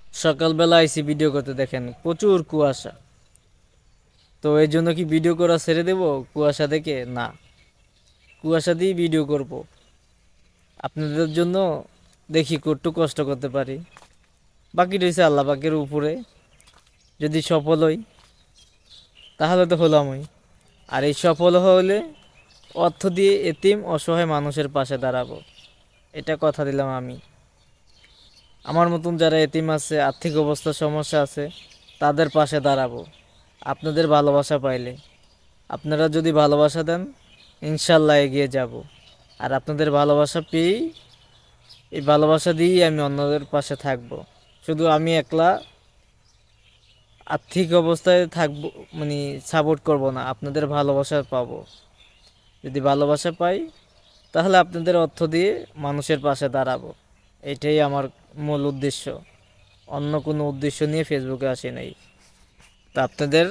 সকালবেলা আইসি ভিডিও করতে, দেখেন প্রচুর কুয়াশা। তো এই জন্য কি ভিডিও করা ছেড়ে দেব কুয়াশা দেখে? না, কুয়াশা দিয়ে ভিডিও করব আপনাদের জন্য। দেখি একটু কষ্ট করতে পারি, বাকি রয়েছে আল্লাহ পাকের উপরে। যদি সফল হই তাহলে তো হলামই। আর এই সফল হলে অর্থ দিয়ে এতিম অসহায় মানুষের পাশে দাঁড়াবো, এটা কথা দিলাম আমি। আমার মতন যারা এতিম আছে, আর্থিক অবস্থার সমস্যা আছে, তাদের পাশে দাঁড়াবো আপনাদের ভালোবাসা পাইলে। আপনারা যদি ভালোবাসা দেন, ইনশাল্লাহ এগিয়ে যাব। আর আপনাদের ভালোবাসা পেয়েই, এই ভালোবাসা দিয়েই আমি অন্যদের পাশে থাকব। শুধু আমি একলা আর্থিক অবস্থায় থাকবো, মানে সাপোর্ট করব না, আপনাদের ভালোবাসা পাবো। যদি ভালোবাসা পাই তাহলে আপনাদের অর্থ দিয়ে মানুষের পাশে দাঁড়াবো। এটাই আমার মূল উদ্দেশ্য। অন্য কোনো উদ্দেশ্য নিয়ে ফেসবুকে আসি নাই। তা আপনাদের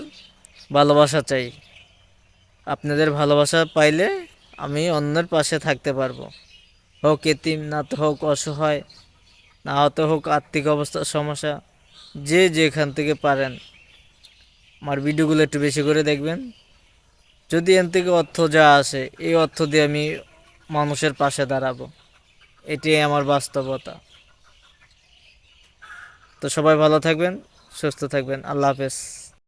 ভালোবাসা চাই। আপনাদের ভালোবাসা পাইলে আমি অন্যের পাশে থাকতে পারবো। হোক এতিম, না তো হোক অসহায়, না হতে হোক আর্থিক অবস্থার সমস্যা, যে যেখান থেকে পারেন আমার ভিডিওগুলো একটু বেশি করে দেখবেন। যদি এন থেকে অর্থ যা আসে, এই অর্থ দিয়ে আমি মানুষের পাশে দাঁড়াবো। এটাই আমার বাস্তবতা। তো সবাই ভালো থাকবেন, সুস্থ থাকবেন। আল্লাহ হাফেজ।